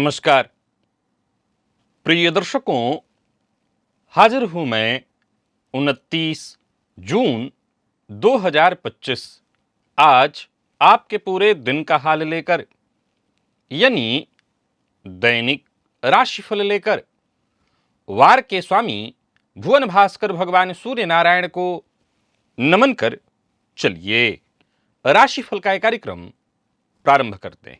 नमस्कार प्रिय दर्शकों, हाजिर हूं मैं 29 जून 2025 आज आपके पूरे दिन का हाल लेकर, यानी दैनिक राशिफल लेकर। वार के स्वामी भुवन भास्कर भगवान सूर्य नारायण को नमन कर चलिए राशिफल का एक कार्यक्रम प्रारंभ करते हैं।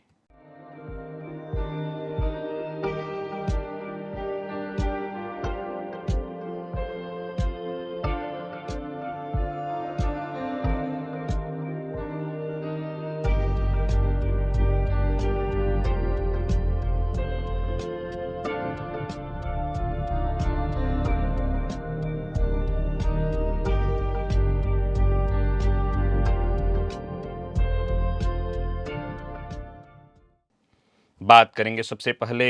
बात करेंगे सबसे पहले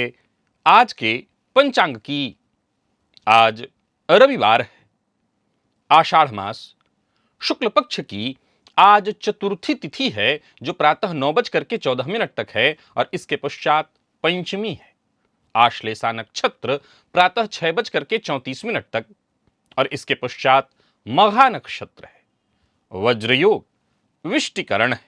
आज के पंचांग की। आज रविवार है, आषाढ़ मास शुक्ल पक्ष की आज चतुर्थी तिथि है जो प्रातः 9:14 तक है और इसके पश्चात पंचमी है। आश्लेषा नक्षत्र प्रातः 6:34 तक और इसके पश्चात मघा नक्षत्र है। वज्रयोग विष्टिकरण है।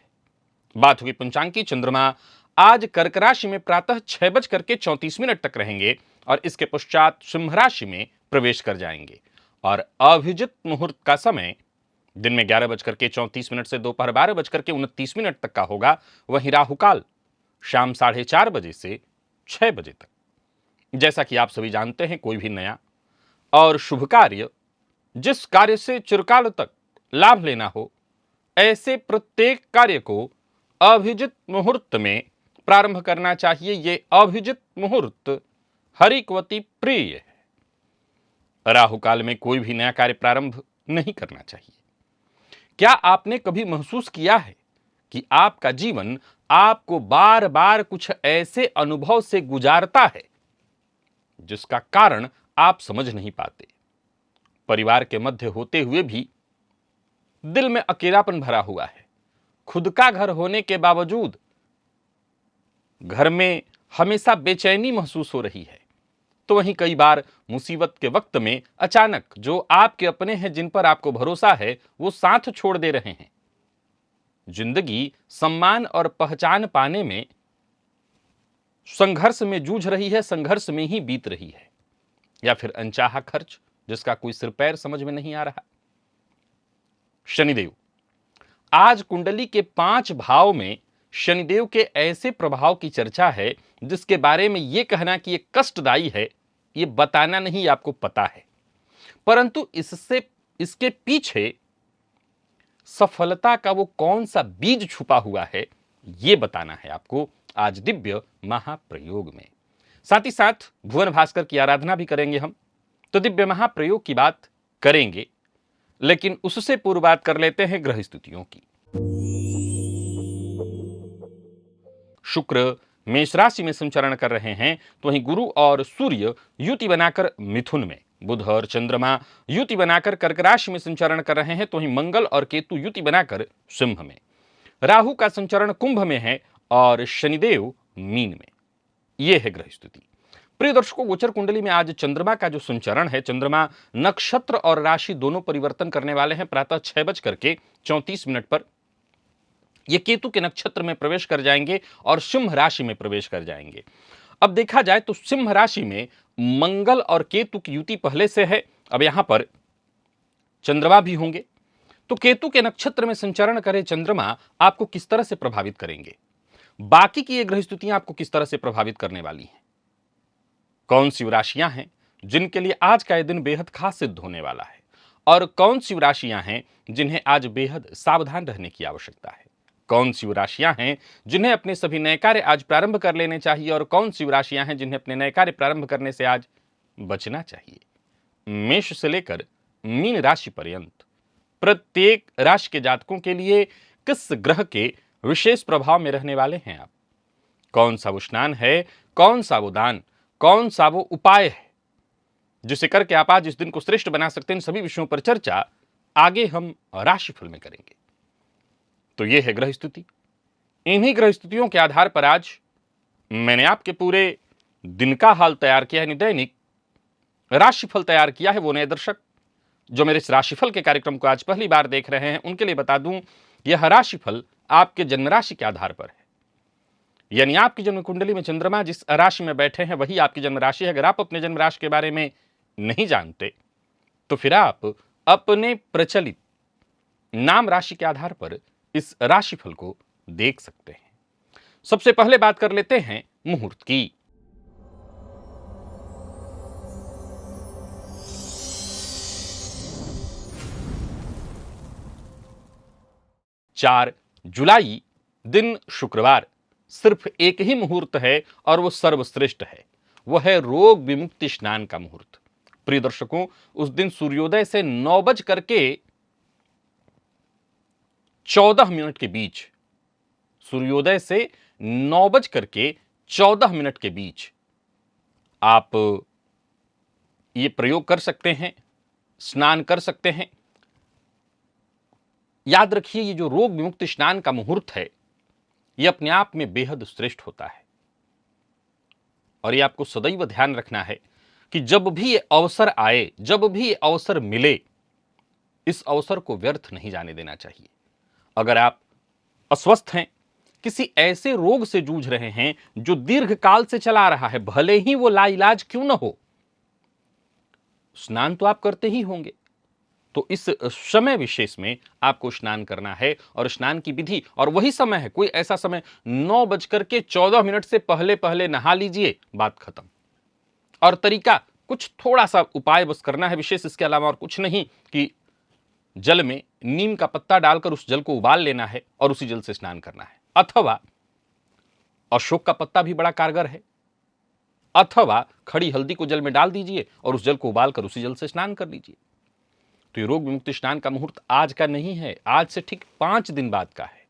बात हुई पंचांग की। चंद्रमा आज कर्क राशि में प्रातः 6:34 तक रहेंगे और इसके पश्चात सिंह राशि में प्रवेश कर जाएंगे और अभिजित मुहूर्त का समय दिन में 11:34 से दोपहर 12:29 तक का होगा। वहीं राहुकाल शाम 4:30 बजे से 6 बजे तक। जैसा कि आप सभी जानते हैं, कोई भी नया और शुभ कार्य, जिस कार्य से चिरकाल तक लाभ लेना हो, ऐसे प्रत्येक कार्य को अभिजित मुहूर्त में प्रारंभ करना चाहिए। ये अभिजित मुहूर्त हरिकवती प्रिय है। राहुकाल में कोई भी नया कार्य प्रारंभ नहीं करना चाहिए। क्या आपने कभी महसूस किया है कि आपका जीवन आपको बार बार कुछ ऐसे अनुभव से गुजारता है जिसका कारण आप समझ नहीं पाते? परिवार के मध्य होते हुए भी दिल में अकेलापन भरा हुआ है। खुद का घर होने के बावजूद घर में हमेशा बेचैनी महसूस हो रही है। तो वहीं कई बार मुसीबत के वक्त में अचानक जो आपके अपने हैं, जिन पर आपको भरोसा है, वो साथ छोड़ दे रहे हैं। जिंदगी सम्मान और पहचान पाने में संघर्ष में जूझ रही है, संघर्ष में ही बीत रही है, या फिर अनचाहा खर्च जिसका कोई सिर पैर समझ में नहीं आ रहा। शनिदेव आज कुंडली के 5 भाव में शनिदेव के ऐसे प्रभाव की चर्चा है जिसके बारे में यह कहना कि यह कष्टदायी है, यह बताना नहीं, आपको पता है, परंतु इसके पीछे सफलता का वो कौन सा बीज छुपा हुआ है, यह बताना है आपको आज दिव्य महाप्रयोग में। साथ ही साथ भुवन भास्कर की आराधना भी करेंगे हम, तो दिव्य महाप्रयोग की बात करेंगे, लेकिन उससे पूर्व बात कर लेते हैं ग्रह स्थितियों की। शुक्र मेष राशि में संचरण कर रहे हैं, तो वहीं गुरु और सूर्य युति बनाकर मिथुन में, बुध और चंद्रमा युति बनाकर कर्क राशि में संचरण कर रहे हैं, तो वहीं मंगल और केतु युति बनाकर सिंह में, राहु का संचरण कुंभ में है और शनिदेव मीन में। यह है ग्रह स्थिति। प्रिय दर्शकों, गोचर कुंडली में आज चंद्रमा का जो संचरण है, चंद्रमा नक्षत्र और राशि दोनों परिवर्तन करने वाले हैं। प्रातः 6:34 पर ये केतु के नक्षत्र में प्रवेश कर जाएंगे और सिंह राशि में प्रवेश कर जाएंगे। अब देखा जाए तो सिंह राशि में मंगल और केतु की युति पहले से है, अब यहां पर चंद्रमा भी होंगे। तो केतु के नक्षत्र में संचरण करे चंद्रमा आपको किस तरह से प्रभावित करेंगे? बाकी की ये ग्रह स्थितियां आपको किस तरह से प्रभावित करने वाली हैं? कौन सी राशियां हैं जिनके लिए आज का यह दिन बेहद खास सिद्ध होने वाला है, और कौन सी राशियां हैं जिन्हें आज बेहद सावधान रहने की आवश्यकता है? कौन सी राशियां हैं जिन्हें अपने सभी नए कार्य आज प्रारंभ कर लेने चाहिए, और कौन सी राशियां हैं जिन्हें अपने नए कार्य प्रारंभ करने से आज बचना चाहिए? मेष से लेकर मीन राशि पर्यंत प्रत्येक राशि के जातकों के लिए किस ग्रह के विशेष प्रभाव में रहने वाले हैं आप? कौन सा वो स्नान है, कौन सा वो दान, कौन सा वो उपाय है जिसे करके आप आज इस दिन को श्रेष्ठ बना सकते हैं? इन सभी विषयों पर चर्चा आगे हम राशिफल में करेंगे। तो यह है ग्रह स्थिति। इन्हीं ग्रह स्थितियों के आधार पर आज मैंने आपके पूरे दिन का हाल तैयार किया है, यानी दैनिक राशिफल तैयार किया है वो नए दर्शक जो मेरे इस राशिफल के कार्यक्रम को आज पहली बार देख रहे हैं, उनके लिए बता दूं, यह राशिफल आपके जन्म राशि के आधार पर है। यानी आपकी जन्म कुंडली में चंद्रमा जिस राशि में बैठे हैं वही आपकी जन्म राशि है। अगर आप अपने जन्म राशि के बारे में नहीं जानते तो फिर आप अपने प्रचलित नाम राशि के आधार पर इस राशिफल को देख सकते हैं। सबसे पहले बात कर लेते हैं मुहूर्त की। 4 जुलाई दिन शुक्रवार, सिर्फ एक ही मुहूर्त है और वो सर्वश्रेष्ठ है, वो है रोग विमुक्ति स्नान का मुहूर्त। प्रिय दर्शकों, उस दिन सूर्योदय से 9:14 के बीच, सूर्योदय से 9:14 के बीच आप ये प्रयोग कर सकते हैं, स्नान कर सकते हैं। याद रखिए, ये जो रोग विमुक्ति स्नान का मुहूर्त है ये अपने आप में बेहद श्रेष्ठ होता है और ये आपको सदैव ध्यान रखना है कि जब भी ये अवसर आए, जब भी ये अवसर मिले, इस अवसर को व्यर्थ नहीं जाने देना चाहिए। अगर आप अस्वस्थ हैं, किसी ऐसे रोग से जूझ रहे हैं जो दीर्घकाल से चला रहा है, भले ही वो लाइलाज क्यों न हो, स्नान तो आप करते ही होंगे, तो इस समय विशेष में आपको स्नान करना है। और स्नान की विधि और वही समय है, कोई ऐसा समय 9:14 से पहले पहले नहा लीजिए, बात खत्म। और तरीका कुछ थोड़ा सा उपाय बस करना है विशेष, इसके अलावा और कुछ नहीं, कि जल में नीम का पत्ता डालकर उस जल को उबाल लेना है और उसी जल से स्नान करना है। अथवा अशोक का पत्ता भी बड़ा कारगर है, अथवा खड़ी हल्दी को जल में डाल दीजिए और उस जल को उबालकर उसी जल से स्नान कर लीजिए। तो ये रोग विमुक्ति स्नान का मुहूर्त आज का नहीं है, आज से ठीक 5 दिन बाद का है।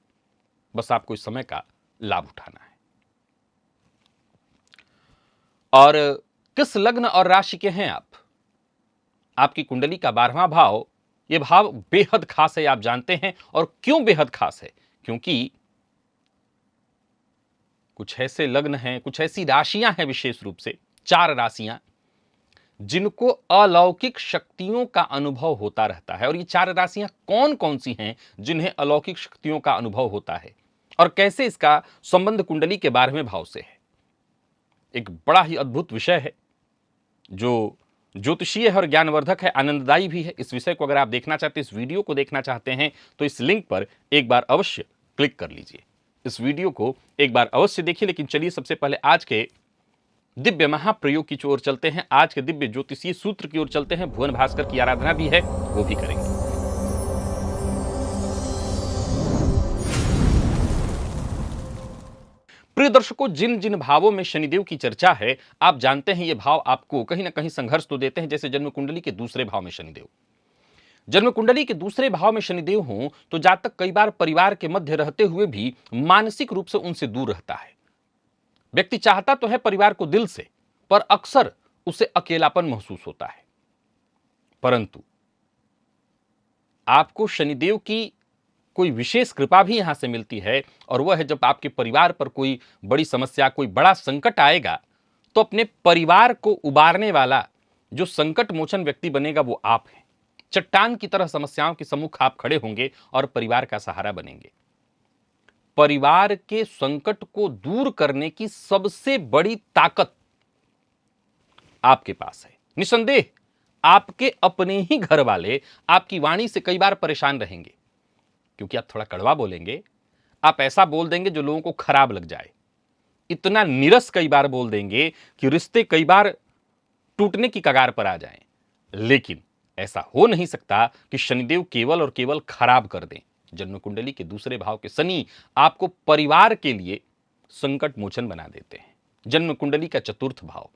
बस आपको इस समय का लाभ उठाना है। और किस लग्न और राशि के हैं आप? आपकी कुंडली का 12वां भाव, यह भाव बेहद खास है, आप जानते हैं। और क्यों बेहद खास है? क्योंकि कुछ ऐसे लग्न हैं, कुछ ऐसी राशियां हैं, विशेष रूप से 4 राशियां जिनको अलौकिक शक्तियों का अनुभव होता रहता है। और ये 4 राशियां कौन कौन सी हैं जिन्हें अलौकिक शक्तियों का अनुभव होता है और कैसे इसका संबंध कुंडली के 12वें भाव से है, एक बड़ा ही अद्भुत विषय है जो ज्योतिषीय है और ज्ञानवर्धक है, आनंददायी भी है। इस विषय को अगर आप देखना चाहते हैं, इस वीडियो को देखना चाहते हैं, तो इस लिंक पर एक बार अवश्य क्लिक कर लीजिए। इस वीडियो को एक बार अवश्य देखिए। लेकिन चलिए सबसे पहले आज के दिव्य महाप्रयोग की ओर चलते हैं, आज के दिव्य ज्योतिषीय सूत्र की ओर चलते हैं। भुवन भास्कर की आराधना भी है, वो भी करेंगे। प्रिय दर्शकों, जिन जिन भावों में शनिदेव की चर्चा है, आप जानते हैं ये भाव आपको कहीं ना कहीं संघर्ष तो देते हैं। जैसे जन्म कुंडली के दूसरे भाव में शनिदेव, जन्म कुंडली के दूसरे भाव में शनिदेव हों तो जातक कई बार परिवार के मध्य रहते हुए भी मानसिक रूप से उनसे दूर रहता है। व्यक्ति चाहता तो है परिवार को दिल से, पर अक्सर उसे अकेलापन महसूस होता है। परंतु आपको शनिदेव की कोई विशेष कृपा भी यहां से मिलती है, और वह है जब आपके परिवार पर कोई बड़ी समस्या, कोई बड़ा संकट आएगा, तो अपने परिवार को उबारने वाला जो संकट मोचन व्यक्ति बनेगा वो आप हैं। चट्टान की तरह समस्याओं के सम्मुख आप खड़े होंगे और परिवार का सहारा बनेंगे। परिवार के संकट को दूर करने की सबसे बड़ी ताकत आपके पास है। निसंदेह आपके अपने ही घर वाले आपकी वाणी से कई बार परेशान रहेंगे, क्योंकि आप थोड़ा कड़वा बोलेंगे, आप ऐसा बोल देंगे जो लोगों को खराब लग जाए, इतना नीरस कई बार बोल देंगे कि रिश्ते कई बार टूटने की कगार पर आ जाएं। लेकिन ऐसा हो नहीं सकता कि शनिदेव केवल और केवल खराब कर दें। जन्म कुंडली के दूसरे भाव के शनि आपको परिवार के लिए संकट मोचन बना देते हैं। जन्म कुंडली का चतुर्थ भाव,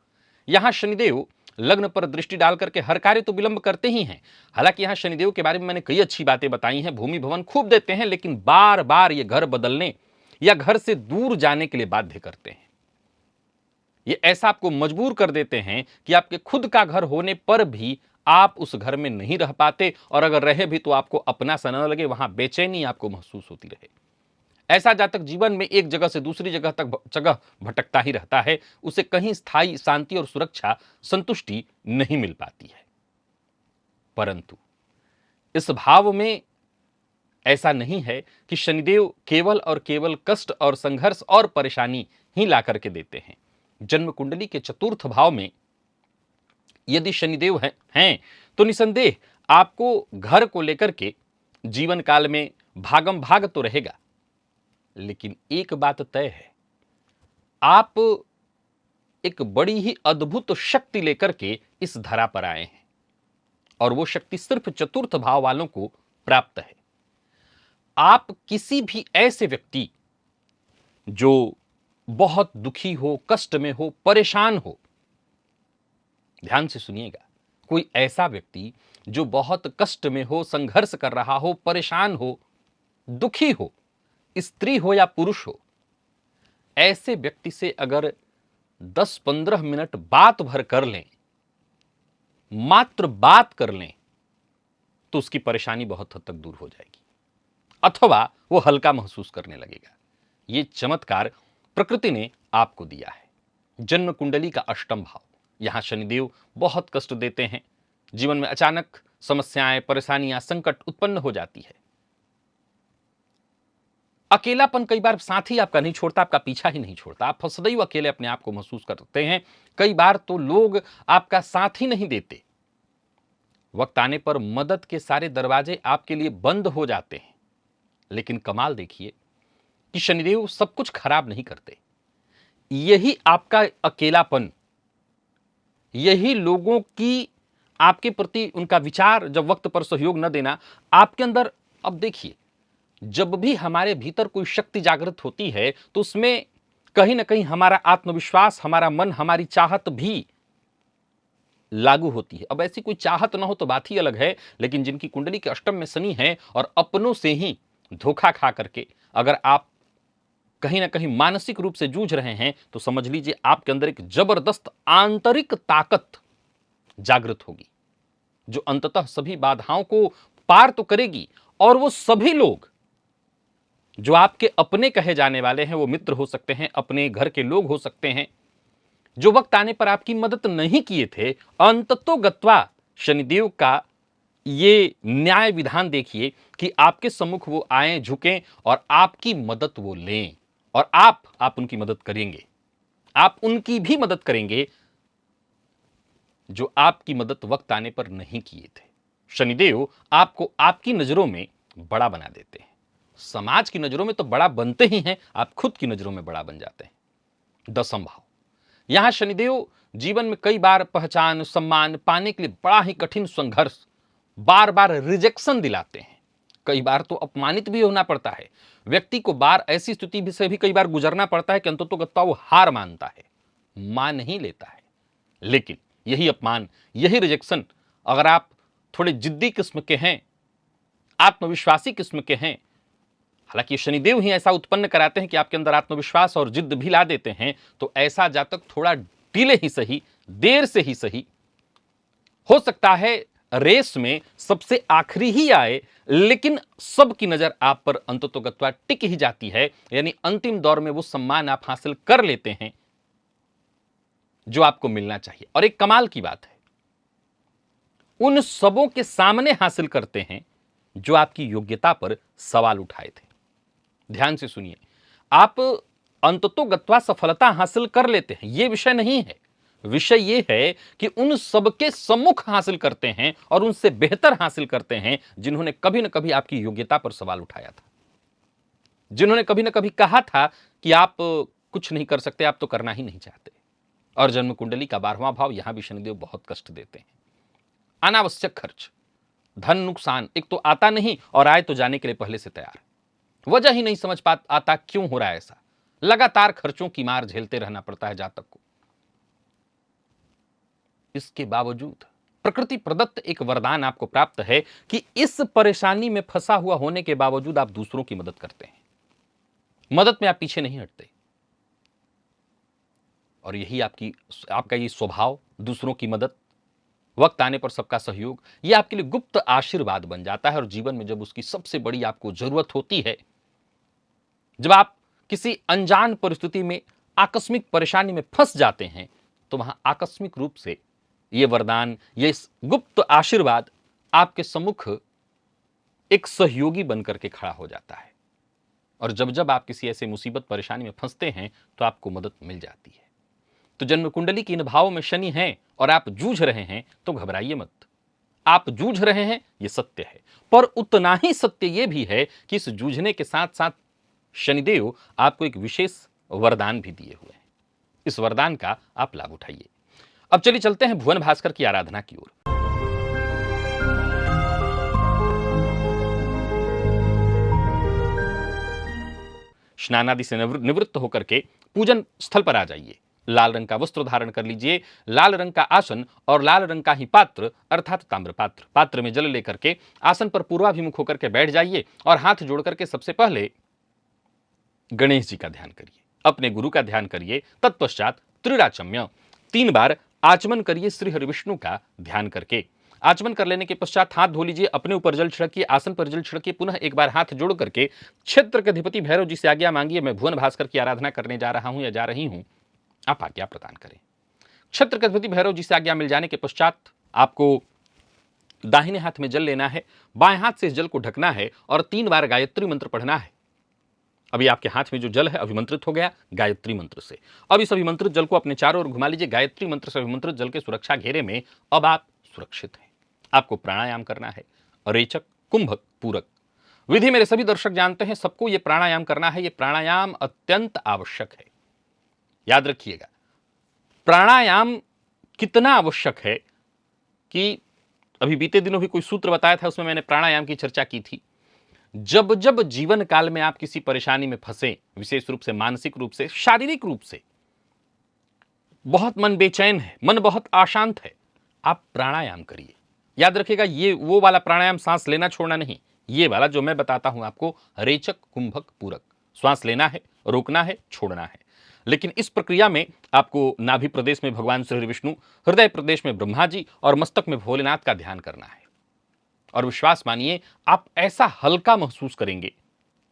यहां शनिदेव लग्न पर दृष्टि डालकर के हर कार्य तो विलंब करते ही हैं। हालांकि यहां शनिदेव के बारे में मैंने कई अच्छी बातें बताई हैं, भूमि भवन खूब देते हैं, लेकिन बार बार ये घर बदलने या घर से दूर जाने के लिए बाध्य करते हैं। ये ऐसा आपको मजबूर कर देते हैं कि आपके खुद का घर होने पर भी आप उस घर में नहीं रह पाते, और अगर रहे भी तो आपको अपना सा न लगे, वहां बेचैनी आपको महसूस होती रहे। ऐसा जातक जीवन में एक जगह से दूसरी जगह तक जगह भटकता ही रहता है, उसे कहीं स्थायी शांति और सुरक्षा, संतुष्टि नहीं मिल पाती है। परंतु इस भाव में ऐसा नहीं है कि शनिदेव केवल और केवल कष्ट और संघर्ष और परेशानी ही ला करके देते हैं। जन्म कुंडली के चतुर्थ भाव में यदि शनिदेव हैं तो निसंदेह आपको घर को लेकर के जीवन काल में भागम भाग तो रहेगा, लेकिन एक बात तय है, आप एक बड़ी ही अद्भुत शक्ति लेकर के इस धरा पर आए हैं और वो शक्ति सिर्फ चतुर्थ भाव वालों को प्राप्त है। आप किसी भी ऐसे व्यक्ति जो बहुत दुखी हो, कष्ट में हो, परेशान हो, ध्यान से सुनिएगा, कोई ऐसा व्यक्ति जो बहुत कष्ट में हो, संघर्ष कर रहा हो, परेशान हो, दुखी हो, स्त्री हो या पुरुष हो, ऐसे व्यक्ति से अगर 10-15 मिनट बात भर कर लें, मात्र बात कर लें, तो उसकी परेशानी बहुत हद तक दूर हो जाएगी अथवा वो हल्का महसूस करने लगेगा। ये चमत्कार प्रकृति ने आपको दिया है। जन्म कुंडली का अष्टम भाव, यहां शनिदेव बहुत कष्ट देते हैं। जीवन में अचानक समस्याएं, परेशानियां, संकट उत्पन्न हो जाती है। अकेलापन कई बार साथी आपका नहीं छोड़ता, आपका पीछा ही नहीं छोड़ता, आप सदैव अकेले अपने आप को महसूस करते हैं। कई बार तो लोग आपका साथ ही नहीं देते। वक्त आने पर मदद के सारे दरवाजे आपके लिए बंद हो जाते हैं। लेकिन कमाल देखिए कि शनिदेव सब कुछ खराब नहीं करते। यही आपका अकेलापन, यही लोगों की आपके प्रति उनका विचार, जब वक्त पर सहयोग न देना, आपके अंदर, अब देखिए, जब भी हमारे भीतर कोई शक्ति जागृत होती है तो उसमें कहीं ना कहीं हमारा आत्मविश्वास, हमारा मन, हमारी चाहत भी लागू होती है। अब ऐसी कोई चाहत ना हो तो बात ही अलग है, लेकिन जिनकी कुंडली के अष्टम में शनि है और अपनों से ही धोखा खा करके अगर आप कहीं ना कहीं मानसिक रूप से जूझ रहे हैं, तो समझ लीजिए आपके अंदर एक जबरदस्त आंतरिक ताकत जागृत होगी, जो अंततः सभी बाधाओं को पार तो करेगी। और वो सभी लोग जो आपके अपने कहे जाने वाले हैं, वो मित्र हो सकते हैं, अपने घर के लोग हो सकते हैं, जो वक्त आने पर आपकी मदद नहीं किए थे, अंततोगत्वा शनिदेव का ये न्याय विधान देखिए कि आपके सम्मुख वो आए, झुकें और आपकी मदद वो लें, और आप उनकी मदद करेंगे। आप उनकी भी मदद करेंगे जो आपकी मदद वक्त आने पर नहीं किए थे। शनिदेव आपको आपकी नजरों में बड़ा बना देते हैं। समाज की नजरों में तो बड़ा बनते ही हैं, आप खुद की नजरों में बड़ा बन जाते हैं। दसम भाव, यहां शनिदेव जीवन में कई बार पहचान, सम्मान पाने के लिए बड़ा ही कठिन संघर्ष, बार बार रिजेक्शन दिलाते हैं। कई बार तो अपमानित भी होना पड़ता है। व्यक्ति को बार ऐसी स्थिति से भी कई बार गुजरना पड़ता है कि अंततोगत्वा वो हार मानता है, मान नहीं लेता है। लेकिन यही अपमान, यही रिजेक्शन, अगर आप थोड़े जिद्दी किस्म के हैं, आत्मविश्वासी किस्म के हैं, हालांकि शनिदेव ही ऐसा उत्पन्न कराते हैं कि आपके अंदर आत्मविश्वास और जिद्द भी ला देते हैं, तो ऐसा जातक थोड़ा डिले ही सही, देर से ही सही, हो सकता है रेस में सबसे आखिरी ही आए, लेकिन सबकी नजर आप पर अंततोगत्वा टिक ही जाती है। यानी अंतिम दौर में वो सम्मान आप हासिल कर लेते हैं जो आपको मिलना चाहिए। और एक कमाल की बात है, उन सबों के सामने हासिल करते हैं जो आपकी योग्यता पर सवाल उठाए थे। ध्यान से सुनिए, आप अंततोगत्वा सफलता हासिल कर लेते हैं, यह विषय नहीं है। विषय यह है कि उन सबके सम्मुख हासिल करते हैं और उनसे बेहतर हासिल करते हैं जिन्होंने कभी न कभी आपकी योग्यता पर सवाल उठाया था, जिन्होंने कभी न कभी कहा था कि आप कुछ नहीं कर सकते, आप तो करना ही नहीं चाहते। और जन्म कुंडली का 12वां भाव, यहां भी शनिदेव बहुत कष्ट देते हैं। अनावश्यक खर्च, धन नुकसान, एक तो आता नहीं और आए तो जाने के लिए पहले से तैयार, वजह ही नहीं समझ आता क्यों हो रहा है ऐसा। लगातार खर्चों की मार झेलते रहना पड़ता है जातक को। इसके बावजूद प्रकृति प्रदत्त एक वरदान आपको प्राप्त है कि इस परेशानी में फंसा हुआ होने के बावजूद आप दूसरों की मदद करते हैं, मदद में आप पीछे नहीं हटते। और यही आपका ये स्वभाव, दूसरों की मदद, वक्त आने पर सबका सहयोग, ये आपके लिए गुप्त आशीर्वाद बन जाता है। और जीवन में जब उसकी सबसे बड़ी आपको जरूरत होती है, जब आप किसी अनजान परिस्थिति में आकस्मिक परेशानी में फंस जाते हैं तो वहां आकस्मिक रूप से ये वरदान, ये गुप्त आशीर्वाद आपके सम्मुख एक सहयोगी बनकर के खड़ा हो जाता है। और जब जब आप किसी ऐसे मुसीबत परेशानी में फंसते हैं तो आपको मदद मिल जाती है। तो जन्म कुंडली की इन भावों में शनि है और आप जूझ रहे हैं तो घबराइए मत। आप जूझ रहे हैं ये सत्य है, पर उतना ही सत्य ये भी है कि इस जूझने के साथ साथ शनिदेव आपको एक विशेष वरदान भी दिए हुए हैं। इस वरदान का आप लाभ उठाइए। अब चलिए चलते हैं भुवन भास्कर की आराधना की ओर। स्नान आदि से निवृत्त होकर के पूजन स्थल पर आ जाइए। लाल रंग का वस्त्र धारण कर लीजिए, लाल रंग का आसन और लाल रंग का ही पात्र अर्थात ताम्र पात्र, पात्र में जल लेकर के आसन पर पूर्वाभिमुख होकर के बैठ जाइए और हाथ जोड़ करके सबसे पहले गणेश जी का ध्यान करिए, अपने गुरु का ध्यान करिए। तत्पश्चात त्रिराचम्य 3 बार आचमन करिए श्री हरिविष्णु का ध्यान करके। आचमन कर लेने के पश्चात हाथ धो लीजिए, अपने ऊपर जल छिड़किए, आसन पर जल छिड़किए, पुनः एक बार हाथ जोड़ करके क्षेत्र के अधिपति भैरव जी से आज्ञा मांगिए, मैं भुवन भास्कर की आराधना करने जा रहा हूं या जा रही हूं, आप आज्ञा प्रदान करें। क्षेत्र के अधिपति भैरव जी से आज्ञा मिल जाने के पश्चात आपको दाहिने हाथ में जल लेना है, बाएं हाथ से इस जल को ढकना है और 3 बार गायत्री मंत्र पढ़ना है। अभी आपके हाथ में जो जल है अभिमंत्रित हो गया गायत्री मंत्र से। अब इस अभिमंत्रित जल को अपने चारों ओर घुमा लीजिए। गायत्री मंत्र से अभिमंत्रित जल के सुरक्षा घेरे में अब आप सुरक्षित हैं। आपको प्राणायाम करना है, रेचक, कुंभक, पूरक विधि मेरे सभी दर्शक जानते हैं, सबको यह प्राणायाम करना है। यह प्राणायाम अत्यंत आवश्यक है। याद रखिएगा, प्राणायाम कितना आवश्यक है कि अभी बीते दिनों भी कोई सूत्र बताया था, उसमें मैंने प्राणायाम की चर्चा की थी। जब जब जीवन काल में आप किसी परेशानी में फंसे, विशेष रूप से मानसिक रूप से, शारीरिक रूप से बहुत मन बेचैन है, मन बहुत अशांत है, आप प्राणायाम करिए। याद रखिएगा, ये वो वाला प्राणायाम सांस लेना छोड़ना नहीं, ये वाला जो मैं बताता हूं आपको, रेचक, कुंभक, पूरक। श्वास लेना है, रोकना है, छोड़ना है। लेकिन इस प्रक्रिया में आपको नाभि प्रदेश में भगवान श्री विष्णु, हृदय प्रदेश में ब्रह्मा जी और मस्तक में भोलेनाथ का ध्यान करना है। और विश्वास मानिए, आप ऐसा हल्का महसूस करेंगे,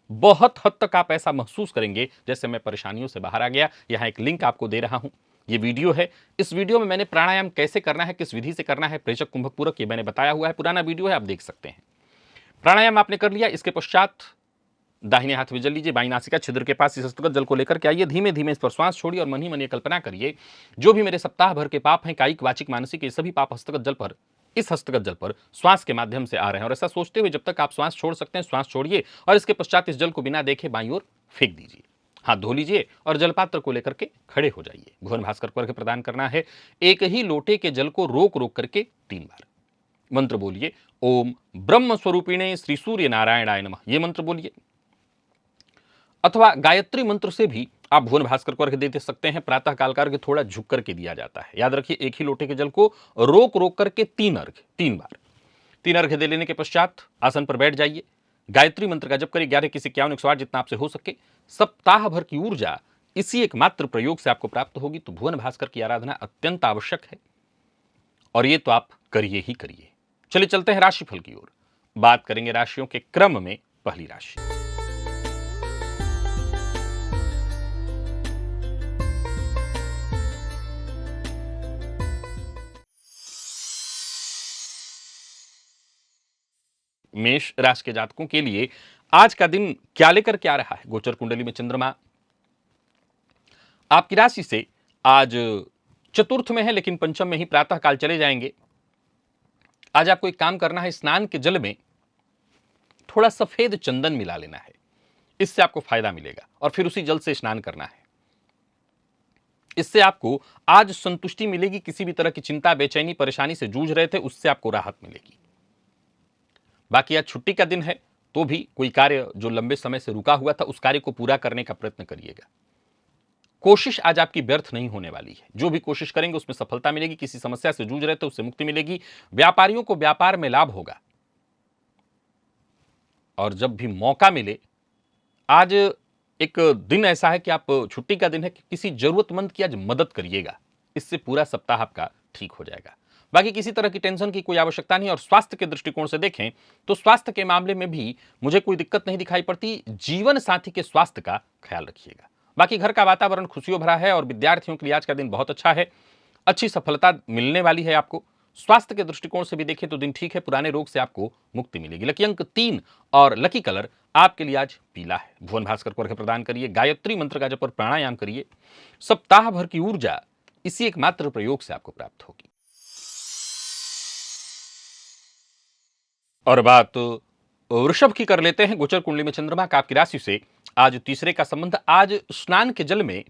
बहुत हद तक आप ऐसा महसूस करेंगे जैसे मैं परेशानियों से बाहर आ गया। यहां एक लिंक आपको दे रहा हूं, ये वीडियो है। इस वीडियो में मैंने प्राणायाम कैसे करना है, किस विधि से करना है, प्रेचक, कुंभक, पूरक, ये मैंने बताया हुआ है। पुराना वीडियो है, आप देख सकते हैं। प्राणायाम आपने कर लिया। इसके पश्चात दाहिने हाथ में जल लीजिए, बाईं नासिका छिद्र के पास इस हस्तगत जल को लेकर के आइए। धीमे धीमे इस पर श्वास छोड़िए और मन ही मन ये कल्पना करिए, जो भी मेरे सप्ताह भर के पाप हैं, कायिक, वाचिक, मानसिक, ये सभी पाप हस्तगत जल पर, इस हस्तगत जल पर श्वास के माध्यम से आ रहे हैं। और ऐसा सोचते हुए जब तक आप श्वास छोड़ सकते हैं श्वास छोड़िए और इसके पश्चात इस जल को बिना देखे बाईं ओर फेंक दीजिए। हाथ धो लीजिए और जलपात्र को लेकर के खड़े हो जाइए। भुवन भास्कर को अर्घ्य प्रदान करना है। एक ही लोटे के जल को रोक रोक करके 3 बार मंत्र बोलिए। ओम ब्रह्म स्वरूपिणे श्री सूर्य नारायणाय नमः, ये मंत्र बोलिए। अथवा गायत्री मंत्र से भी आप भुवन भास्कर को अर्घ्य दे सकते हैं। प्रातः काल का अर्घ्य थोड़ा झुक करके दिया जाता है। याद रखिए, एक ही लोटे के जल को रोक रोक करके 3 अर्घ्य, 3 बार। 3 अर्घ्य दे लेने के पश्चात आसन पर बैठ जाइए। गायत्री मंत्र का जप करिए 11 किसी 51 108 जितना आपसे हो सके। सप्ताह भर की ऊर्जा इसी एकमात्र प्रयोग से आपको प्राप्त होगी। तो भुवन भास्कर की आराधना अत्यंत आवश्यक है और ये तो आप करिए ही करिए। चलिए चलते हैं राशिफल की ओर। बात करेंगे राशियों के क्रम में। पहली राशि मेष राशि के जातकों के लिए आज का दिन क्या लेकर के आ रहा है। गोचर कुंडली में चंद्रमा आपकी राशि से आज चतुर्थ में है, लेकिन पंचम में ही प्रातः काल चले जाएंगे। आज आपको एक काम करना है, स्नान के जल में थोड़ा सफेद चंदन मिला लेना है, इससे आपको फायदा मिलेगा। और फिर उसी जल से स्नान करना है। इससे आपको आज संतुष्टि मिलेगी। किसी भी तरह की चिंता, बेचैनी, परेशानी से जूझ रहे थे, उससे आपको राहत मिलेगी। बाकी आज छुट्टी का दिन है, तो भी कोई कार्य जो लंबे समय से रुका हुआ था, उस कार्य को पूरा करने का प्रयत्न करिएगा। कोशिश आज आपकी व्यर्थ नहीं होने वाली है। जो भी कोशिश करेंगे उसमें सफलता मिलेगी। किसी समस्या से जूझ रहे थे, उससे मुक्ति मिलेगी। व्यापारियों को व्यापार में लाभ होगा। और जब भी मौका मिले, आज एक दिन ऐसा है कि आप, छुट्टी का दिन है, कि किसी जरूरतमंद की आज मदद करिएगा। इससे पूरा सप्ताह आपका ठीक हो जाएगा। बाकी किसी तरह की टेंशन की कोई आवश्यकता नहीं। और स्वास्थ्य के दृष्टिकोण से देखें तो स्वास्थ्य के मामले में भी मुझे कोई दिक्कत नहीं दिखाई पड़ती। जीवन साथी के स्वास्थ्य का ख्याल रखिएगा। बाकी घर का वातावरण खुशियों भरा है और विद्यार्थियों के लिए आज का दिन बहुत अच्छा है। अच्छी सफलता मिलने वाली है आपको। स्वास्थ्य के दृष्टिकोण से भी देखें तो दिन ठीक है। पुराने रोग से आपको मुक्ति मिलेगी। लकी अंक 3 और लकी कलर आपके लिए आज पीला है। भुवन भास्कर को अर्घ्य प्रदान करिए, गायत्री मंत्र का जप और प्राणायाम करिए। सप्ताह भर की ऊर्जा इसी एकमात्र प्रयोग से आपको प्राप्त होगी। और बात वृषभ की कर लेते हैं। गोचर कुंडली में चंद्रमा का आपकी राशि से आज तीसरे का संबंध। आज स्नान के जल में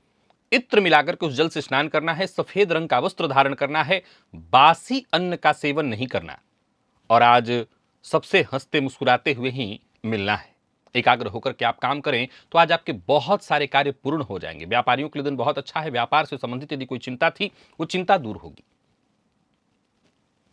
इत्र मिलाकर के उस जल से स्नान करना है। सफेद रंग का वस्त्र धारण करना है। बासी अन्न का सेवन नहीं करना। और आज सबसे हंसते मुस्कुराते हुए ही मिलना है। एकाग्र होकर के आप काम करें तो आज आपके बहुत सारे कार्य पूर्ण हो जाएंगे। व्यापारियों के लिए दिन बहुत अच्छा है। व्यापार से संबंधित यदि कोई चिंता थी वो चिंता दूर होगी।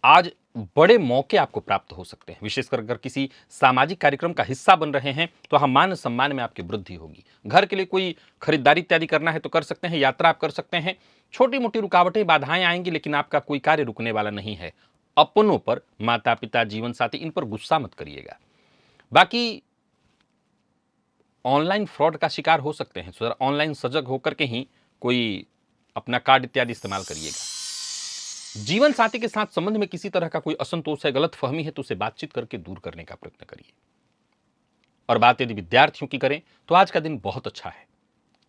आज बड़े मौके आपको प्राप्त हो सकते हैं। विशेषकर अगर किसी सामाजिक कार्यक्रम का हिस्सा बन रहे हैं तो हम मान सम्मान में आपकी वृद्धि होगी। घर के लिए कोई खरीदारी इत्यादि करना है तो कर सकते हैं। यात्रा आप कर सकते हैं। छोटी मोटी रुकावटें बाधाएं आएंगी लेकिन आपका कोई कार्य रुकने वाला नहीं है। अपनों पर, माता पिता, जीवन साथी, इन पर गुस्सा मत करिएगा। बाकी ऑनलाइन फ्रॉड का शिकार हो सकते हैं तो ऑनलाइन सजग होकर के ही कोई अपना कार्ड इत्यादि इस्तेमाल करिएगा। जीवन साथी के साथ संबंध में किसी तरह का कोई असंतोष है, गलत फहमी है तो उसे बातचीत करके दूर करने का प्रयत्न करिए। और बात यदि विद्यार्थियों की करें तो आज का दिन बहुत अच्छा है।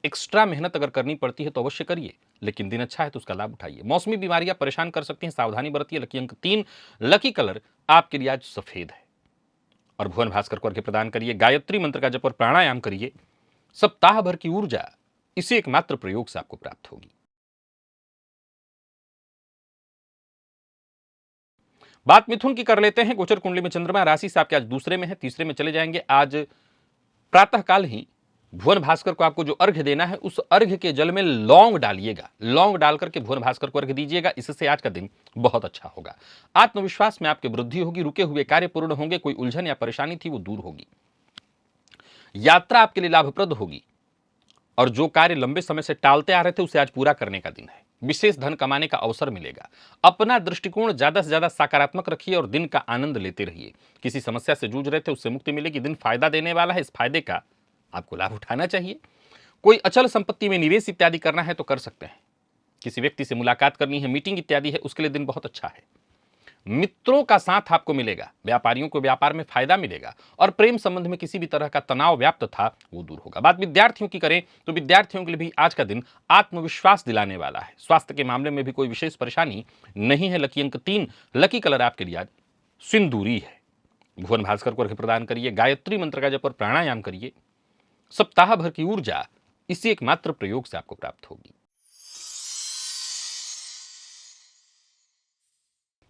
एक्स्ट्रा मेहनत अगर करनी पड़ती है तो अवश्य करिए, लेकिन दिन अच्छा है तो उसका लाभ उठाइए। मौसमी बीमारियां परेशान कर सकती हैं, सावधानी बरतिए। लकी अंक 3, लकी कलर आपके लिए आज सफेद है। और भुवन भास्कर को अर्घ्य प्रदान करिए, गायत्री मंत्र का जप और प्राणायाम करिए। सप्ताह भर की ऊर्जा इसी एकमात्र प्रयोग से आपको प्राप्त होगी। बात मिथुन की कर लेते हैं। गोचर कुंडली में चंद्रमा राशि से आपके आज दूसरे में है, तीसरे में चले जाएंगे। आज प्रातःकाल ही भुवन भास्कर को आपको जो अर्घ्य देना है उस अर्घ्य के जल में लौंग डालिएगा। लौंग डालकर के भुवन भास्कर को अर्घ्य दीजिएगा। इससे आज का दिन बहुत अच्छा होगा। आत्मविश्वास में आपकी वृद्धि होगी। रुके हुए कार्य पूर्ण होंगे। कोई उलझन या परेशानी थी वो दूर होगी। यात्रा आपके लिए लाभप्रद होगी। और जो कार्य लंबे समय से टालते आ रहे थे उसे आज पूरा करने का दिन है। विशेष धन कमाने का अवसर मिलेगा। अपना दृष्टिकोण ज्यादा से ज्यादा सकारात्मक रखिए और दिन का आनंद लेते रहिए। किसी समस्या से जूझ रहे थे उससे मुक्ति मिलेगी। दिन फायदा देने वाला है। इस फायदे का आपको लाभ उठाना चाहिए। कोई अचल संपत्ति में निवेश इत्यादि करना है तो कर सकते हैं। किसी व्यक्ति से मुलाकात करनी है, मीटिंग इत्यादि है, उसके लिए दिन बहुत अच्छा है। मित्रों का साथ आपको मिलेगा। व्यापारियों को व्यापार में फायदा मिलेगा। और प्रेम संबंध में किसी भी तरह का तनाव व्याप्त था वो दूर होगा। बात विद्यार्थियों की करें तो विद्यार्थियों के लिए भी आज का दिन आत्मविश्वास दिलाने वाला है। स्वास्थ्य के मामले में भी कोई विशेष परेशानी नहीं है। लकी अंक 3, लकी कलर आपके लिए आज सिंदूरी है। भुवन भास्कर को अर्घ्य प्रदान करिए, गायत्री मंत्र का जप और प्राणायाम करिए। सप्ताह भर की ऊर्जा इसी एकमात्र प्रयोग से आपको प्राप्त होगी।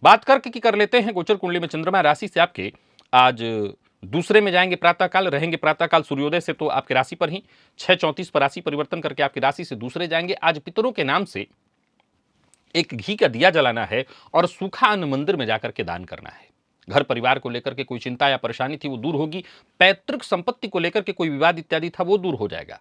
बात कर्क की कर लेते हैं। गोचर कुंडली में चंद्रमा राशि से आपके आज दूसरे में जाएंगे। प्रातःकाल रहेंगे। प्रातःकाल सूर्योदय से तो आपकी राशि पर ही 6:34 पर राशि परिवर्तन करके आपकी राशि से दूसरे जाएंगे। आज पितरों के नाम से एक घी का दिया जलाना है और सूखा अन्न मंदिर में जाकर के दान करना है। घर परिवार को लेकर के कोई चिंता या परेशानी थी वो दूर होगी। पैतृक संपत्ति को लेकर के कोई विवाद इत्यादि था वो दूर हो जाएगा।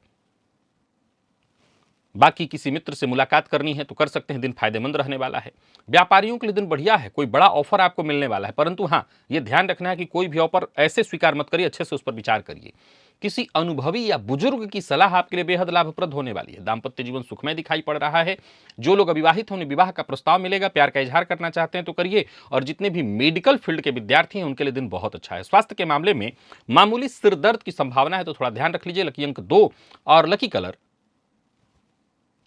बाकी किसी मित्र से मुलाकात करनी है तो कर सकते हैं। दिन फायदेमंद रहने वाला है। व्यापारियों के लिए दिन बढ़िया है। कोई बड़ा ऑफर आपको मिलने वाला है, परंतु हाँ यह ध्यान रखना है कि कोई भी ऑफर ऐसे स्वीकार मत करिए, अच्छे से उस पर विचार करिए। किसी अनुभवी या बुजुर्ग की सलाह आपके लिए बेहद लाभप्रद होने वाली है। दाम्पत्य जीवन सुखमय दिखाई पड़ रहा है। जो लोग अविवाहित हैं उन्हें विवाह का प्रस्ताव मिलेगा। प्यार का इजहार करना चाहते हैं तो करिए। और जितने भी मेडिकल फील्ड के विद्यार्थी हैं उनके लिए दिन बहुत अच्छा है। स्वास्थ्य के मामले में मामूली सिर दर्द की संभावना है तो थोड़ा ध्यान रख लीजिए। लकी अंक 2 और लकी कलर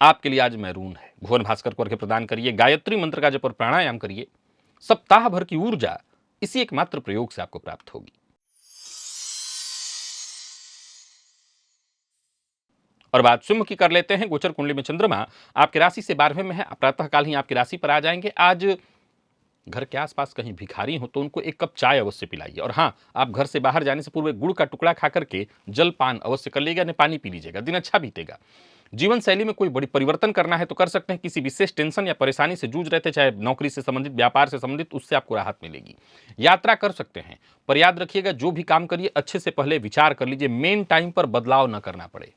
आपके लिए आज मैरून है। भुवन भास्कर को अर्घ्य प्रदान करिए, गायत्री मंत्र का जप और प्राणायाम करिए। सप्ताह भर की ऊर्जा इसी एकमात्र प्रयोग से आपको प्राप्त होगी। और बात सिंह की कर लेते हैं। गोचर कुंडली में चंद्रमा आपकी राशि से 12वें में है। प्रातःकाल ही आपकी राशि पर आ जाएंगे। आज घर के आसपास कहीं भिखारी हो तो उनको एक कप चाय अवश्य पिलाइए। और हाँ, आप घर से बाहर जाने से पूर्व गुड़ का टुकड़ा खा करके जलपान अवश्य कर लीजिएगा, पानी पी लीजिएगा। दिन अच्छा बीतेगा। जीवन शैली में कोई बड़ी परिवर्तन करना है तो कर सकते हैं। किसी विशेष टेंशन या परेशानी से जूझ रहे थे, चाहे नौकरी से संबंधित, व्यापार से संबंधित, उससे आपको राहत मिलेगी। यात्रा कर सकते हैं। पर याद रखिएगा जो भी काम करिए अच्छे से पहले विचार कर लीजिए। मेन टाइम पर बदलाव न करना पड़े।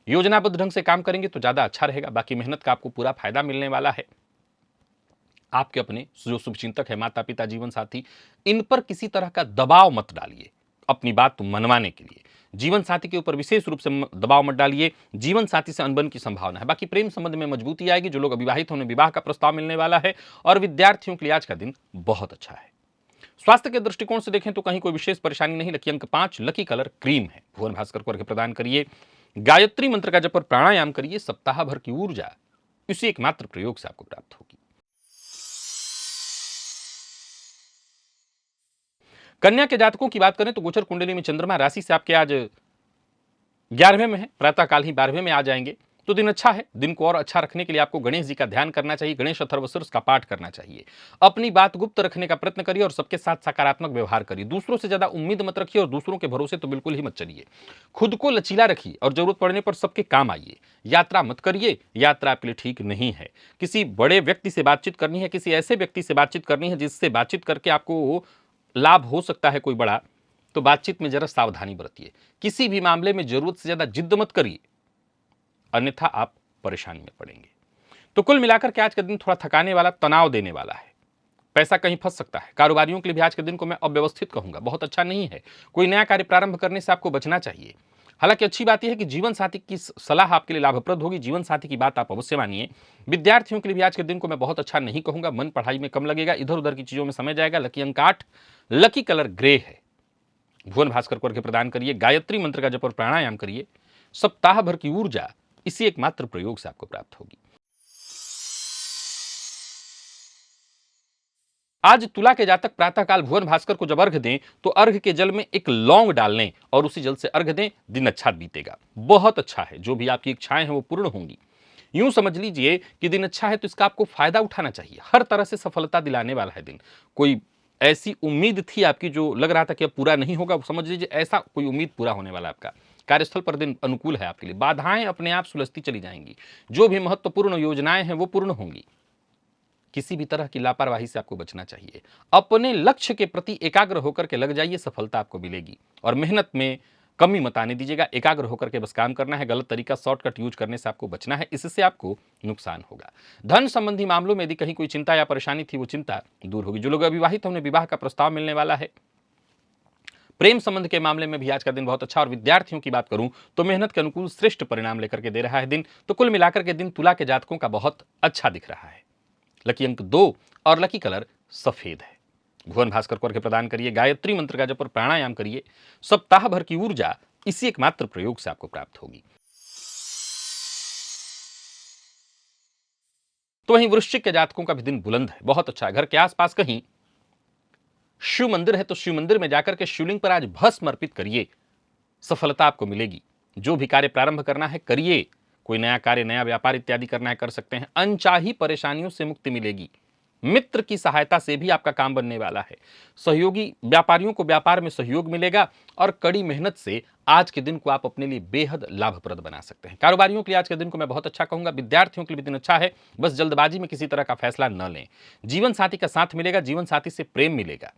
योजनाबद्ध ढंग से काम करेंगे तो ज्यादा अच्छा रहेगा। बाकी मेहनत का आपको पूरा फायदा मिलने वाला है। आपके अपने जो शुभचिंतक है, माता पिता, जीवन साथी, इन पर किसी तरह का दबाव मत डालिए अपनी बात मनवाने के लिए। जीवन साथी के ऊपर विशेष रूप से दबाव मत डालिए। जीवन साथी से अनबन की संभावना है। बाकी प्रेम संबंध में मजबूती आएगी। जो लोग अविवाहित हैं उन्हें विवाह का प्रस्ताव मिलने वाला है और विद्यार्थियों के लिए आज का दिन बहुत अच्छा है। स्वास्थ्य के दृष्टिकोण से देखें तो कहीं कोई विशेष परेशानी नहीं। लकी अंक 5, लकी कलर क्रीम है। भुवन भास्कर को अर्घ्य प्रदान करिए, गायत्री मंत्र का जप और प्राणायाम करिए। सप्ताह भर की ऊर्जा इसी एकमात्र प्रयोग से आपको प्राप्त होगी। कन्या के जातकों की बात करें तो गोचर कुंडली में चंद्रमा राशि से आपके आज 11वें में है, प्रातःकाल ही 12वें में आ जाएंगे, तो दिन अच्छा है। दिन को और अच्छा रखने के लिए आपको गणेश जी का ध्यान करना चाहिए, गणेश अथर्वशीर्ष का पाठ करना चाहिए। अपनी बात गुप्त रखने का प्रयत्न करिए और सबके साथ सकारात्मक व्यवहार करिए। दूसरों से ज्यादा उम्मीद मत रखिए और दूसरों के भरोसे तो बिल्कुल ही मत चलिए। खुद को लचीला रखिए और जरूरत पड़ने पर सबके काम आइए। यात्रा मत करिए, यात्रा आपके लिए ठीक नहीं है। किसी बड़े व्यक्ति से बातचीत करनी है, किसी ऐसे व्यक्ति से बातचीत करनी है जिससे बातचीत करके आपको लाभ हो सकता है कोई बड़ा, तो बातचीत में जरा सावधानी बरतिए। किसी भी मामले में जरूरत से ज्यादा जिद मत करिए, अन्यथा आप परेशानी में पड़ेंगे। तो कुल मिलाकर के आज का दिन थोड़ा थकाने वाला, तनाव देने वाला है। पैसा कहीं फंस सकता है। कारोबारियों के लिए भी आज के दिन को मैं अव्यवस्थित कहूंगा, बहुत अच्छा नहीं है। कोई नया कार्य प्रारंभ करने से आपको बचना चाहिए। हालांकि अच्छी बात यह है कि जीवन साथी की सलाह आपके लिए लाभप्रद होगी। जीवन साथी की बात आप अवश्य मानिए। विद्यार्थियों के लिए भी आज के दिन को मैं बहुत अच्छा नहीं कहूंगा। मन पढ़ाई में कम लगेगा, इधर उधर की चीजों में समय जाएगा। लकी अंक 8, लकी कलर ग्रे है। भुवन भास्कर को अर्घ्य प्रदान करिए, गायत्री मंत्र का जप और प्राणायाम करिए। सप्ताह भर की ऊर्जा इसी एकमात्र प्रयोग से आपको प्राप्त होगी। आज तुला के जातक प्रातःकाल भुवन भास्कर को जब अर्घ्य दें तो अर्घ्य के जल में एक लौंग डाल लें और उसी जल से अर्घ्य दें। दिन अच्छा बीतेगा, बहुत अच्छा है। जो भी आपकी इच्छाएं हैं वो पूर्ण होंगी। यूं समझ लीजिए कि दिन अच्छा है तो इसका आपको फायदा उठाना चाहिए। हर तरह से सफलता दिलाने वाला है दिन। कोई ऐसी उम्मीद थी आपकी जो लग रहा था कि अब पूरा नहीं होगा, समझ लीजिए ऐसा कोई उम्मीद पूरा होने वाला है आपका। कार्यस्थल पर दिन अनुकूल है आपके लिए। बाधाएं अपने आप सुलझती चली जाएंगी। जो भी महत्वपूर्ण योजनाएं हैं वो पूर्ण होंगी। किसी भी तरह की लापरवाही से आपको बचना चाहिए। अपने लक्ष्य के प्रति एकाग्र होकर के लग जाइए, सफलता आपको मिलेगी। और मेहनत में कमी मत आने दीजिएगा। एकाग्र होकर के बस काम करना है। गलत तरीका, शॉर्टकट यूज करने से आपको बचना है, इससे आपको नुकसान होगा। धन संबंधी मामलों में यदि कहीं कोई चिंता या परेशानी थी वो चिंता दूर होगी। जो लोग अविवाहित हैं उन्हें विवाह का प्रस्ताव मिलने वाला है। प्रेम संबंध के मामले में भी आज का दिन बहुत अच्छा। और विद्यार्थियों की बात करूं तो मेहनत के अनुकूल श्रेष्ठ परिणाम लेकर के दे रहा है दिन। तो कुल मिलाकर के दिन तुला के जातकों का बहुत अच्छा दिख रहा है। लकी अंक 2 और लकी कलर सफेद है। भुवन भास्कर को अर्घ्य प्रदान करिए, गायत्री मंत्र का जप और प्राणायाम करिए। सप्ताह भर की ऊर्जा इसी एकमात्र प्रयोग से आपको प्राप्त होगी। तो वहीं वृश्चिक के जातकों का भी दिन बुलंद है, बहुत अच्छा है। घर के आसपास कहीं शिव मंदिर है तो शिव मंदिर में जाकर के शिवलिंग पर आज भस्म अर्पित करिए, सफलता आपको मिलेगी। जो भी कार्य प्रारंभ करना है करिए। कोई नया कार्य, नया व्यापार इत्यादि करना है कर सकते हैं। अनचाही परेशानियों से मुक्ति मिलेगी। मित्र की सहायता से भी आपका काम बनने वाला है। सहयोगी व्यापारियों को व्यापार में सहयोग मिलेगा और कड़ी मेहनत से आज के दिन को आप अपने लिए बेहद लाभप्रद बना सकते हैं। कारोबारियों के लिए आज के दिन को मैं बहुत अच्छा कहूंगा। विद्यार्थियों के लिए भी दिन अच्छा है, बस जल्दबाजी में किसी तरह का फैसला न लें। जीवन साथी का साथ मिलेगा, जीवन साथी से प्रेम मिलेगा।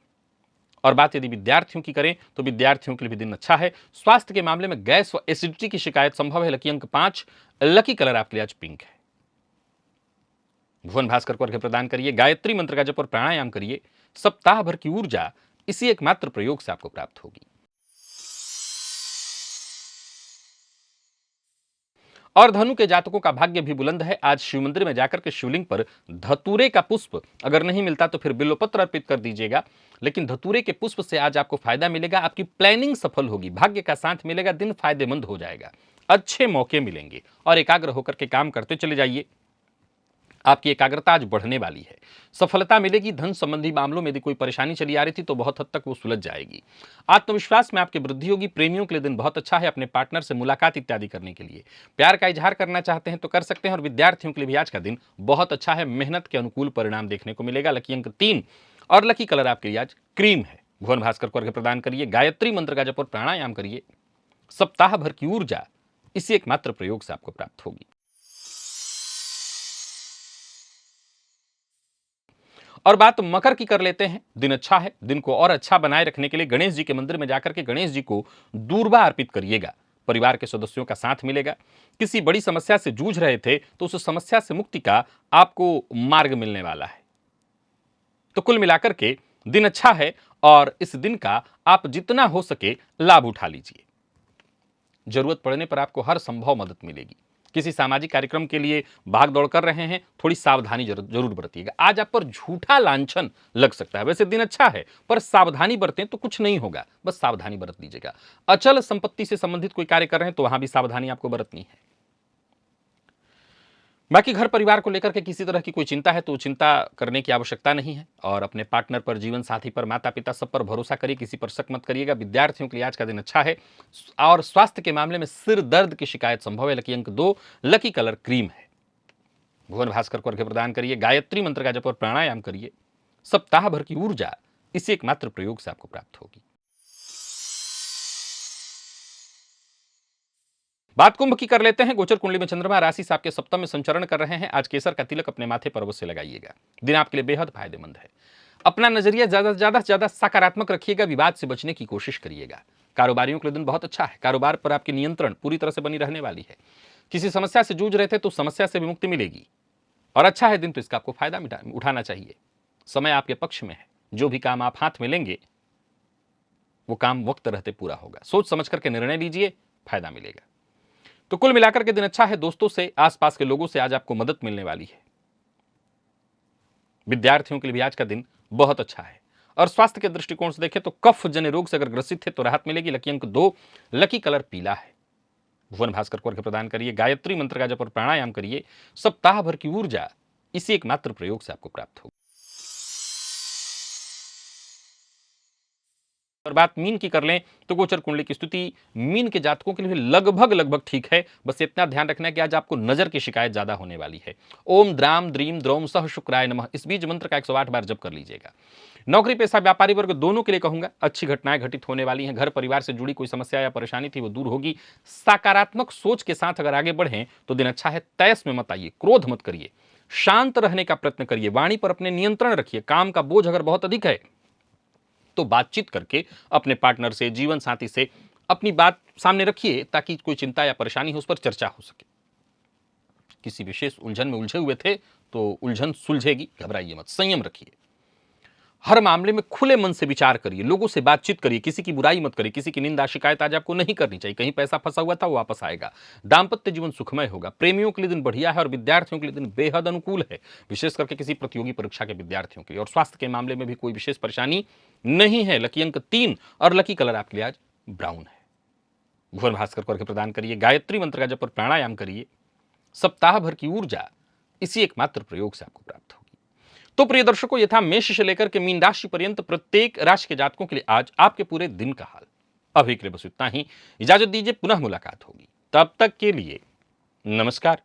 और बात यदि विद्यार्थियों की करें तो विद्यार्थियों के लिए भी दिन अच्छा है। स्वास्थ्य के मामले में गैस व एसिडिटी की शिकायत संभव है। लकी अंक 5, लकी कलर आपके लिए आज पिंक है। भुवन भास्कर को अर्घ्य प्रदान करिए, गायत्री मंत्र का जप और प्राणायाम करिए। सप्ताह भर की ऊर्जा इसी एकमात्र प्रयोग से आपको प्राप्त होगी। और धनु के जातकों का भाग्य भी बुलंद है। आज शिव मंदिर में जाकर के शिवलिंग पर धतूरे का पुष्प, अगर नहीं मिलता तो फिर बिल्वपत्र अर्पित कर दीजिएगा। लेकिन धतूरे के पुष्प से आज आपको फायदा मिलेगा। आपकी प्लानिंग सफल होगी, भाग्य का साथ मिलेगा, दिन फायदेमंद हो जाएगा, अच्छे मौके मिलेंगे। और एकाग्र होकर के काम करते चले जाइए। आपकी एकाग्रता आज बढ़ने वाली है, सफलता मिलेगी। धन संबंधी मामलों में यदि कोई परेशानी चली आ रही थी तो बहुत हद तक वो सुलझ जाएगी। आत्मविश्वास में आपकी वृद्धि होगी। प्रेमियों के लिए दिन बहुत अच्छा है, अपने पार्टनर से मुलाकात इत्यादि करने के लिए। प्यार का इजहार करना चाहते हैं तो कर सकते हैं। और विद्यार्थियों के लिए भी आज का दिन बहुत अच्छा है, मेहनत के अनुकूल परिणाम देखने को मिलेगा। लकी अंक 3 और लकी कलर आपके लिए आज क्रीम है। भुवन भास्कर को अर्घ्य प्रदान करिए, गायत्री मंत्र का जप और प्राणायाम करिए। सप्ताह भर की ऊर्जा इसी एकमात्र प्रयोग से आपको प्राप्त होगी। और बात मकर की कर लेते हैं। दिन अच्छा है, दिन को और अच्छा बनाए रखने के लिए गणेश जी के मंदिर में जाकर के गणेश जी को दूर्वा अर्पित करिएगा। परिवार के सदस्यों का साथ मिलेगा। किसी बड़ी समस्या से जूझ रहे थे तो उस समस्या से मुक्ति का आपको मार्ग मिलने वाला है। तो कुल मिलाकर के दिन अच्छा है और इस दिन का आप जितना हो सके लाभ उठा लीजिए। जरूरत पड़ने पर आपको हर संभव मदद मिलेगी। किसी सामाजिक कार्यक्रम के लिए भाग दौड़ कर रहे हैं, थोड़ी सावधानी जरूर बरतिएगा। आज आप पर झूठा लांछन लग सकता है। वैसे दिन अच्छा है, पर सावधानी बरतें तो कुछ नहीं होगा, बस सावधानी बरत लीजिएगा। अचल संपत्ति से संबंधित कोई कार्य कर रहे हैं तो वहां भी सावधानी आपको बरतनी है। बाकी घर परिवार को लेकर के किसी तरह की कोई चिंता है तो चिंता करने की आवश्यकता नहीं है, और अपने पार्टनर पर, जीवन साथी पर, माता पिता, सब पर भरोसा करिए, किसी पर शक मत करिएगा। विद्यार्थियों के लिए आज का दिन अच्छा है। और स्वास्थ्य के मामले में सिर दर्द की शिकायत संभव है। लकी अंक 2, लकी कलर क्रीम है। भुवन भास्कर को अर्घ्य प्रदान करिए, गायत्री मंत्र का जप और प्राणायाम करिए। सप्ताह भर की ऊर्जा इसी एकमात्र प्रयोग से आपको प्राप्त होगी। बात कुंभ की कर लेते हैं। गोचर कुंडली में चंद्रमा राशि से आपके सप्तम में संचरण कर रहे हैं। आज केसर का तिलक अपने माथे पर अवश्य लगाइएगा। दिन आपके लिए बेहद फायदेमंद है। अपना नजरिया ज्यादा सकारात्मक रखिएगा। विवाद से बचने की कोशिश करिएगा। कारोबारियों के लिए दिन बहुत अच्छा है। कारोबार पर आपकी नियंत्रण पूरी तरह से बनी रहने वाली है। किसी समस्या से जूझ रहे थे तो समस्या से भी मुक्ति मिलेगी, और अच्छा है दिन, तो इसका आपको फायदा उठाना चाहिए। समय आपके पक्ष में है। जो भी काम आप हाथ में लेंगे वो काम वक्त रहते पूरा होगा। सोच समझ करके निर्णय लीजिए, फायदा मिलेगा। तो कुल मिलाकर के दिन अच्छा है। दोस्तों से, आसपास के लोगों से आज आपको मदद मिलने वाली है। विद्यार्थियों के लिए भी आज का दिन बहुत अच्छा है। और स्वास्थ्य के दृष्टिकोण से देखें तो कफ जन्य रोग से अगर ग्रसित है तो राहत मिलेगी। लकी अंक 2, लकी कलर पीला है। भुवन भास्कर को अर्घ्य प्रदान करिए, गायत्री मंत्र का जप और प्राणायाम करिए। सप्ताह भर की ऊर्जा इसी एकमात्र प्रयोग से आपको प्राप्त होगी। और बात मीन की कर लें तो गोचर कुंडली की स्थिति मीन के जातकों के लिए लगभग ठीक है। बस इतना ध्यान रखना है कि आज आपको नजर की शिकायत ज्यादा होने वाली है। ओम द्राम द्रीम द्रौम सह शुक्राय नमः, इस बीज मंत्र का 108 बार जप कर लीजिएगा। नौकरी पेशा व्यापारी वर्ग दोनों के लिए कहूंगा अच्छी घटनाएं घटित होने वाली हैं। घर परिवार से जुड़ी कोई समस्या या परेशानी थी वो दूर होगी। सकारात्मक सोच के साथ अगर आगे बढ़ें तो दिन अच्छा है। तयस में मत आइए, क्रोध मत करिए, शांत रहने का प्रयत्न करिए। वाणी पर अपने नियंत्रण रखिए। काम का बोझ अगर बहुत अधिक है तो बातचीत करके अपने पार्टनर से, जीवन साथी से अपनी बात सामने रखिए, ताकि कोई चिंता या परेशानी हो उस पर चर्चा हो सके। किसी विशेष उलझन में उलझे हुए थे तो उलझन सुलझेगी, घबराइए मत, संयम रखिए। हर मामले में खुले मन से विचार करिए, लोगों से बातचीत करिए, किसी की बुराई मत करिए, किसी की निंदा शिकायत आज आपको नहीं करनी चाहिए। कहीं पैसा फंसा हुआ था वो वापस आएगा। दाम्पत्य जीवन सुखमय होगा। प्रेमियों के लिए दिन बढ़िया है और विद्यार्थियों के लिए दिन बेहद अनुकूल है, विशेष करके किसी प्रतियोगी परीक्षा के विद्यार्थियों के लिए। और स्वास्थ्य के मामले में भी कोई विशेष परेशानी नहीं है। लकी अंक 3 और लकी कलर आपके लिए आज ब्राउन है। भुवन भास्कर को अर्घ्य प्रदान करिए, गायत्री मंत्र का जप और प्राणायाम करिए। सप्ताह भर की ऊर्जा इसी एकमात्र प्रयोग से आपको प्राप्त होगी। तो प्रिय दर्शकों, ये था मेष से लेकर के मीन राशि पर्यंत प्रत्येक राशि के जातकों के लिए आज आपके पूरे दिन का हाल। अभी के लिए बस इतना ही। इजाजत दीजिए, पुनः मुलाकात होगी। तब तक के लिए नमस्कार।